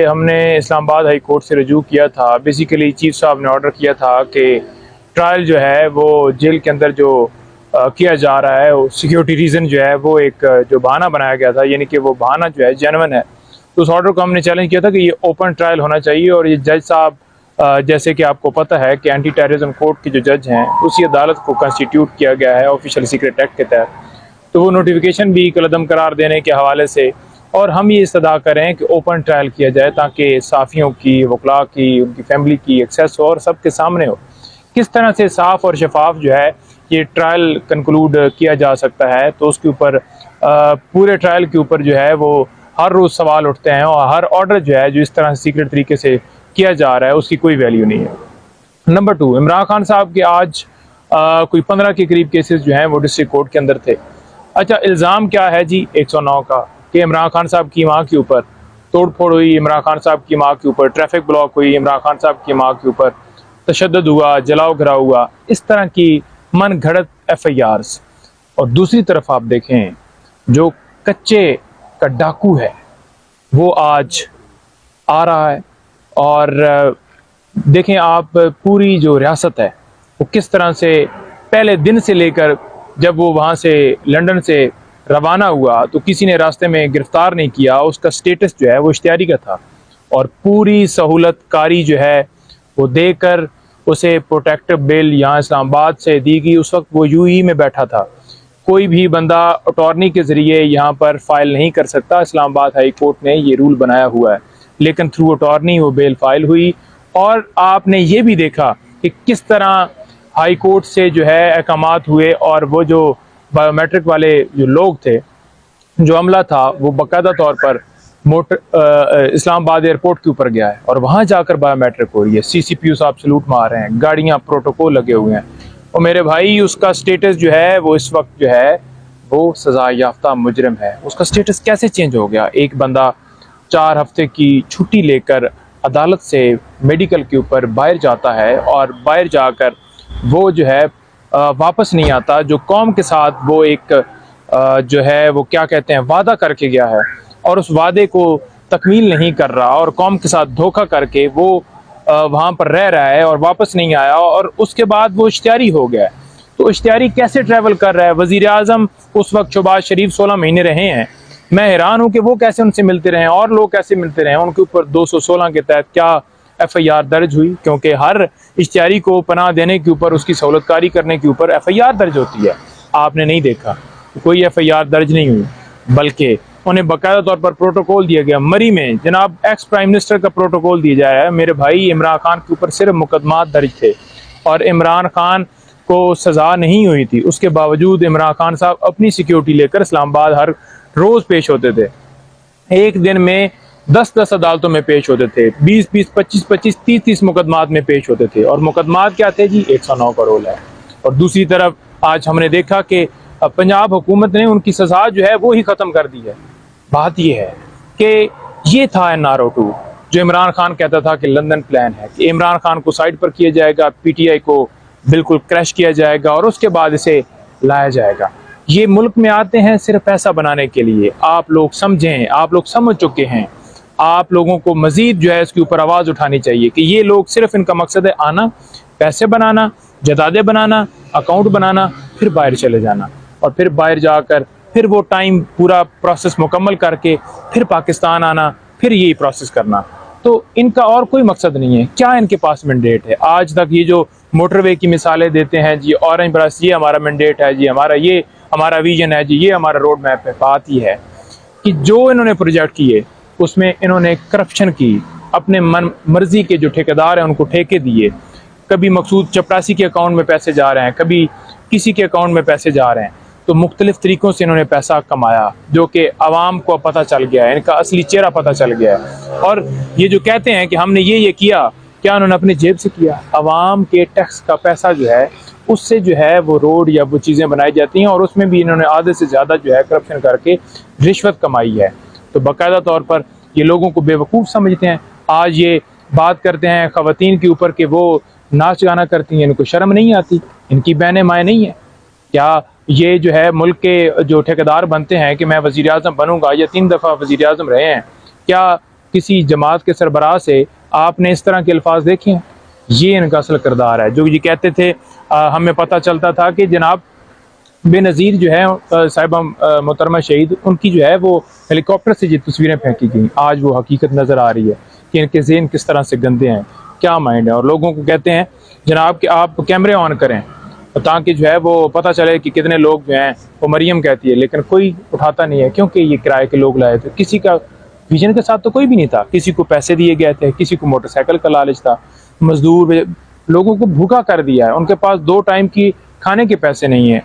हमने Islamabad high court से रजू किया था। बेसिकली चीफ साहब ने ऑर्डर किया था कि ट्रायल जो है वो जेल के अंदर जो किया जा रहा है, सिक्योरिटी रीज़न जो है वो एक जो बहाना बनाया गया था, यानी कि वो बहाना जो है जेन्युइन है। तो उस ऑर्डर को हमने चैलेंज किया था कि ये ओपन ट्रायल होना चाहिए। और ये जज साहब जैसे कि आपको पता है कि एंटी टेररिज्म कोर्ट के जो जज हैं उसी अदालत को कंस्टिट्यूट किया गया है ऑफिशियल सीक्रेट एक्ट के तहत। तो वो नोटिफिकेशन भी कलअदम करार देने के हवाले से, और हम ये इस्तदा करें कि ओपन ट्रायल किया जाए ताकि साफ़ियों की, वकला की, उनकी फैमिली की एक्सेस हो और सबके सामने हो किस तरह से साफ़ और शफाफ जो है ये ट्रायल कंक्लूड किया जा सकता है। तो उसके ऊपर पूरे ट्रायल के ऊपर जो है वो हर रोज़ सवाल उठते हैं और हर ऑर्डर जो है जो इस तरह से सीक्रेट तरीके से किया जा रहा है उसकी कोई वैल्यू नहीं है। नंबर 2, इमरान खान साहब के आज कोई 15 के करीब केसेस जो हैं वो डिस्ट्रिक्ट कोर्ट के अंदर थे। अच्छा, इल्ज़ाम क्या है जी 109 का कि इमरान खान साहब की माँ के ऊपर तोड़ फोड़ हुई, इमरान खान साहब की माँ के ऊपर ट्रैफिक ब्लॉक हुई, इमरान खान साहब की माँ के ऊपर तशद्दुद हुआ, जलाओ घराव हुआ, इस तरह की मन घड़त FIRs। और दूसरी तरफ आप देखें जो कच्चे का डाकू है वो आज आ रहा है। और देखें आप पूरी जो रियासत है वो किस तरह से पहले दिन से लेकर जब वो वहाँ से लंदन से रवाना हुआ तो किसी ने रास्ते में गिरफ्तार नहीं किया, उसका स्टेटस जो है वो इश्तियारी का था। और पूरी सहूलत कारी जो है वो देकर उसे प्रोटेक्टिव बेल यहाँ इस्लामाबाद से दी गई। उस वक्त वो UAE में बैठा था। कोई भी बंदा अटॉर्नी के ज़रिए यहाँ पर फाइल नहीं कर सकता। इस्लामाबाद हाई कोर्ट ने ये रूल बनाया हुआ है, लेकिन थ्रू अटॉर्नी वो बेल फाइल हुई। और आपने ये भी देखा कि किस तरह हाई कोर्ट से जो है अहकामात हुए और वो जो बायोमेट्रिक वाले जो लोग थे, जो अमला था, वो बाकायदा तौर पर इस्लामाबाद एयरपोर्ट के ऊपर गया है और वहाँ जाकर बायोमेट्रिक हो रही है। CCPU साहब सलूट मार रहे हैं, गाड़ियाँ प्रोटोकॉल लगे हुए हैं। और मेरे भाई उसका स्टेटस जो है वो इस वक्त जो है वो सज़ा याफ्ता मुजरिम है। उसका स्टेटस कैसे चेंज हो गया? एक बंदा 4 हफ्ते की छुट्टी लेकर अदालत से मेडिकल के ऊपर बाहर जाता है और बाहर जाकर वो जो है वापस नहीं आता। जो कौम के साथ वो एक जो है वो क्या कहते हैं वादा करके गया है और उस वादे को तकमील नहीं कर रहा और कौम के साथ धोखा करके वो वहाँ पर रह रहा है और वापस नहीं आया और उसके बाद वो इश्तियारी हो गया है। तो इश्तियारी कैसे ट्रैवल कर रहा है? वज़ीर आज़म उस वक्त शहबाज शरीफ 16 महीने रहे हैं। मैं हैरान हूँ कि वो कैसे उनसे मिलते रहे और लोग कैसे मिलते रहे। उनके ऊपर 216 के तहत क्या FIR दर्ज हुई? क्योंकि हर इश्तियारी को पनाह देने के ऊपर, उसकी सहूलतकारी करने के ऊपर FIR दर्ज होती है। आपने नहीं देखा, कोई FIR दर्ज नहीं हुई, बल्कि उन्हें बाकायदा तौर पर प्रोटोकॉल दिया गया। मरी में जनाब एक्स प्राइम मिनिस्टर का प्रोटोकॉल दिया जा रहा है। मेरे भाई इमरान खान के ऊपर सिर्फ मुकदमात दर्ज थे और इमरान खान को सज़ा नहीं हुई थी। उसके बावजूद इमरान खान साहब अपनी सिक्योरिटी लेकर इस्लामाबाद हर रोज़ पेश होते थे। एक दिन में 10-10 अदालतों में पेश होते थे, 20-20, 25-25, 30-30 मुकदमात में पेश होते थे। और मुकदमात क्या थे जी? 109 का रोल है। और दूसरी तरफ आज हमने देखा कि पंजाब हुकूमत ने उनकी सज़ा जो है वो ही ख़त्म कर दी है। बात यह है कि ये था NRO 2 जो इमरान खान कहता था कि लंदन प्लान है कि इमरान खान को साइड पर किया जाएगा, PTI को बिल्कुल क्रैश किया जाएगा और उसके बाद इसे लाया जाएगा। ये मुल्क में आते हैं सिर्फ पैसा बनाने के लिए। आप लोग समझें, आप लोग समझ चुके हैं। आप लोगों को मज़ीद जो है इसके ऊपर आवाज़ उठानी चाहिए कि ये लोग सिर्फ इनका मकसद है आना, पैसे बनाना, जदादे बनाना, अकाउंट बनाना, फिर बाहर चले जाना और फिर बाहर जाकर फिर वो टाइम पूरा प्रोसेस मुकम्मल करके फिर पाकिस्तान आना, फिर यही प्रोसेस करना। तो इनका और कोई मकसद नहीं है। क्या इनके पास मैंडेट है? आज तक ये जो मोटरवे की मिसालें देते हैं जी, ऑरेंज ब्रश, ये हमारा मैंडेट है जी, हमारा विजन है जी, ये हमारा रोड मैप है। बात ही है कि जो इन्होंने प्रोजेक्ट किए उसमें इन्होंने करप्शन की, अपने मन मर्जी के जो ठेकेदार हैं उनको ठेके दिए। कभी मकसूद चपरासी के अकाउंट में पैसे जा रहे हैं, कभी किसी के अकाउंट में पैसे जा रहे हैं। तो मुख्तलिफ तरीक़ों से इन्होंने पैसा कमाया जो कि आवाम को पता चल गया है, इनका असली चेहरा पता चल गया है। और ये जो कहते हैं कि हमने ये किया, क्या उन्होंने अपनी जेब से किया? आवाम के टैक्स का पैसा जो है उससे जो है वो रोड या वो चीज़ें बनाई जाती हैं और उसमें भी इन्होंने आधे से ज़्यादा जो है करप्शन करके रिश्वत कमाई है। तो बाकायदा तौर पर ये लोगों को बेवकूफ़ समझते हैं। आज ये बात करते हैं ख़वातीन के ऊपर कि वो नाच गाना करती हैं, इनको शर्म नहीं आती? इनकी बहनें माएँ नहीं हैं क्या? ये जो है मुल्क के जो ठेकेदार बनते हैं कि मैं वज़ीर आज़म बनूँगा या 3 दफ़ा वज़ीर आज़म रहे हैं, क्या किसी जमात के सरबराह से आपने इस तरह के अल्फाज देखे हैं? ये इनका असल किरदार है। जो ये कहते थे हमें पता चलता था कि जनाब बेनज़ीर जो है साहिबा मोहतरमा शहीद, उनकी जो है वो हेलीकॉप्टर से ये तस्वीरें फेंकी गई। आज वो हकीकत नज़र आ रही है कि इनके ज़हन किस तरह से गंदे हैं, क्या माइंड है। और लोगों को कहते हैं जनाब कि आप कैमरे ऑन करें ताकि जो है वो पता चले कि कितने लोग जो हैं वो मरियम कहती है, लेकिन कोई उठाता नहीं है क्योंकि ये किराए के लोग लाए थे। किसी का विजन के साथ तो कोई भी नहीं था, किसी को पैसे दिए गए थे, किसी को मोटरसाइकिल का लालच था, मजदूर लोगों को भूखा कर दिया है, उनके पास 2 टाइम की खाने के पैसे नहीं है।